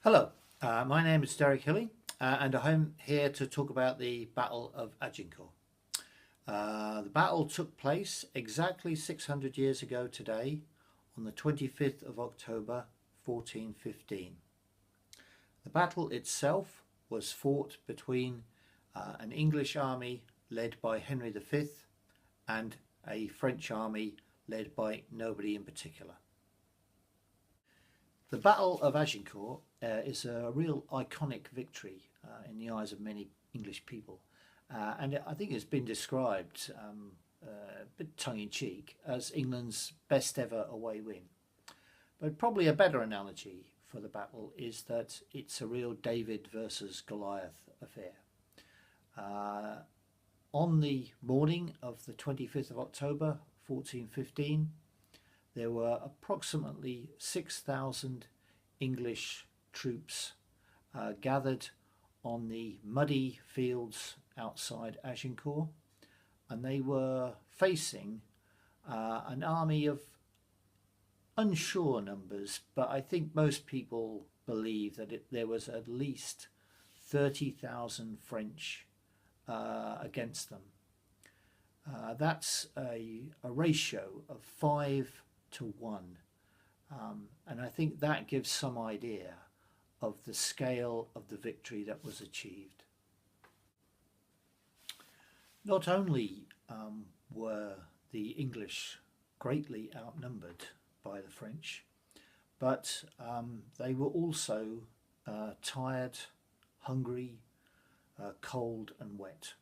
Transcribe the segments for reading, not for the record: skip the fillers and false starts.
Hello, my name is Derek Hilly, and I'm here to talk about the Battle of Agincourt. The battle took place exactly 600 years ago today, on the 25th of October 1415. The battle itself was fought between an English army led by Henry V and a French army led by nobody in particular. The Battle of Agincourt is a real iconic victory in the eyes of many English people, and I think it's been described, a bit tongue-in-cheek, as England's best ever away win. But probably a better analogy for the battle is that it's a real David versus Goliath affair. On the morning of the 25th of October 1415, there were approximately 6,000 English troops gathered on the muddy fields outside Agincourt, and they were facing an army of unsure numbers, but I think most people believe that there was at least 30,000 French against them. That's a ratio of 5 to 1, and I think that gives some idea of the scale of the victory that was achieved. Not only were the English greatly outnumbered by the French, but they were also tired, hungry, cold and wet.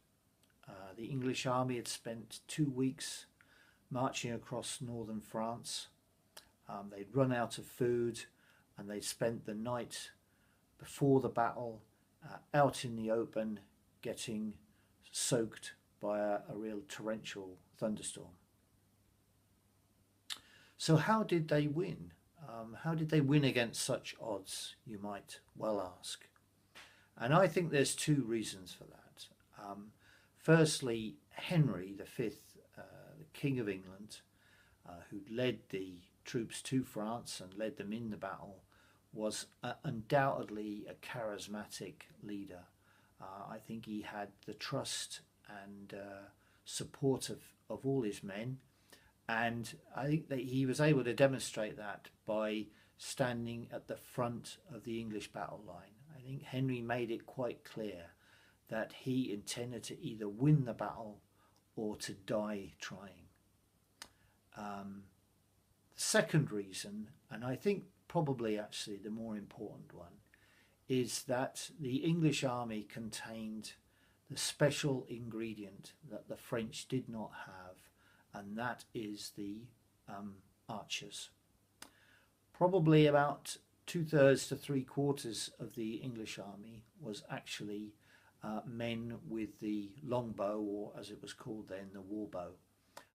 The English army had spent 2 weeks marching across northern France. They'd run out of food, and they spent the night before the battle out in the open, getting soaked by a real torrential thunderstorm. So how did they win? How did they win against such odds, you might well ask? And I think there's two reasons for that. Firstly, Henry V, the King of England, who led the troops to France and led them in the battle, was undoubtedly a charismatic leader. I think he had the trust and support of all his men, and I think that he was able to demonstrate that by standing at the front of the English battle line. I think Henry made it quite clear that he intended to either win the battle or to die trying. The second reason, and I think probably actually the more important one, is that the English army contained the special ingredient that the French did not have, and that is the archers. Probably about 2/3 to 3/4 of the English army was actually men with the longbow, or as it was called then, the warbow.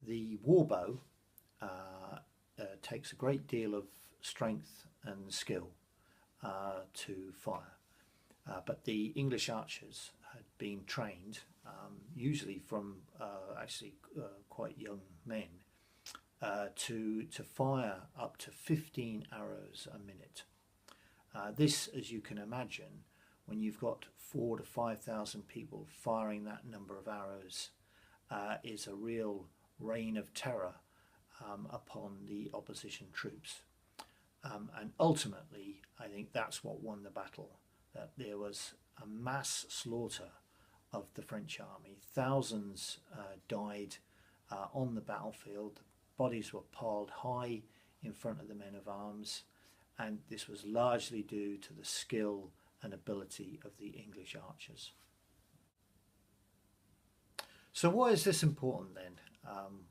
The warbow takes a great deal of strength and skill to fire, but the English archers had been trained, usually from quite young men, to fire up to 15 arrows a minute. This, as you can imagine, when you've got 4,000 to 5,000 people firing that number of arrows, is a real reign of terror upon the opposition troops. And ultimately, I think that's what won the battle, that there was a mass slaughter of the French army. Thousands died on the battlefield. Bodies were piled high in front of the men of arms, and this was largely due to the skill and ability of the English archers. So why is this important then?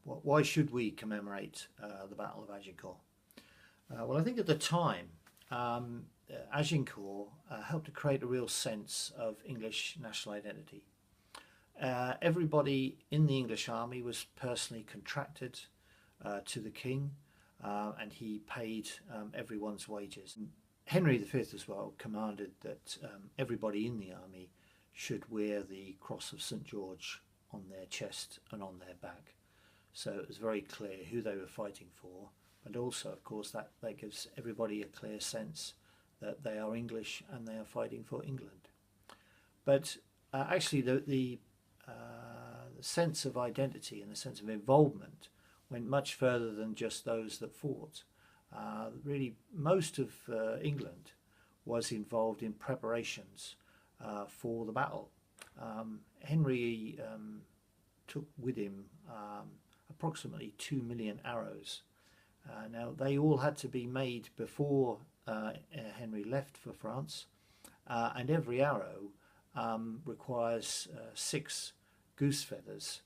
Why should we commemorate the Battle of Agincourt? Well, I think at the time, Agincourt helped to create a real sense of English national identity. Everybody in the English army was personally contracted to the king, and he paid everyone's wages. Henry V as well commanded that everybody in the army should wear the Cross of St. George on their chest and on their back. So it was very clear who they were fighting for, but also, of course, that gives everybody a clear sense that they are English and they are fighting for England. But actually the sense of identity and the sense of involvement went much further than just those that fought. Really, most of England was involved in preparations for the battle. Henry took with him approximately 2 million arrows. Now, they all had to be made before Henry left for France, and every arrow requires 6 goose feathers.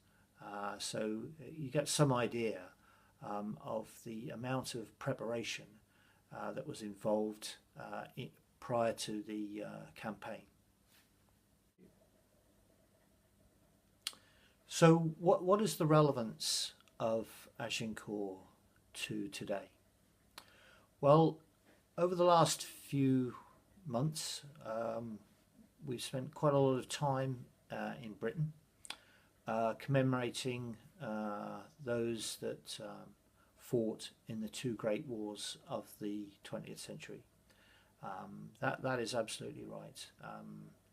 So you get some idea of the amount of preparation that was involved prior to the campaign. So what is the relevance of Agincourt to today? Well, over the last few months, we've spent quite a lot of time in Britain commemorating those that fought in the 2 great wars of the 20th century. That is absolutely right,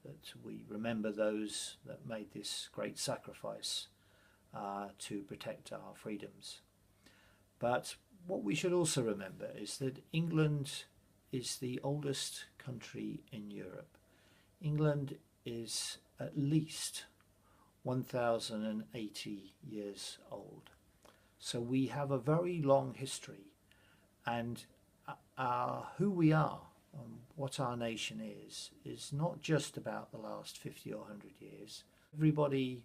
that we remember those that made this great sacrifice to protect our freedoms. But what we should also remember is that England is the oldest country in Europe. England is at least 1,080 years old. So we have a very long history, and who we are and what our nation is not just about the last 50 or 100 years. Everybody,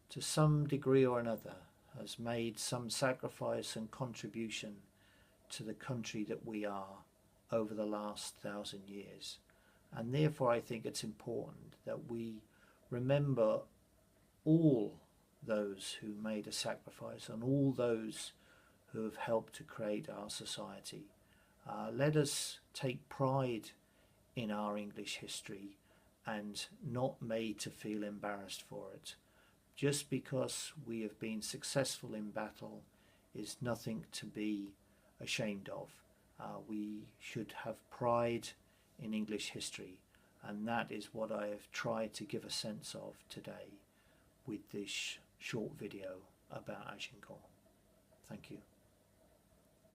to some degree or another, has made some sacrifice and contribution to the country that we are over the last 1,000 years. And therefore I think it's important that we remember all those who made a sacrifice and all those who have helped to create our society. Let us take pride in our English history and not made to feel embarrassed for it. Just because we have been successful in battle is nothing to be ashamed of. We should have pride in English history, and that is what I have tried to give a sense of today with this short video about Agincourt. Thank you.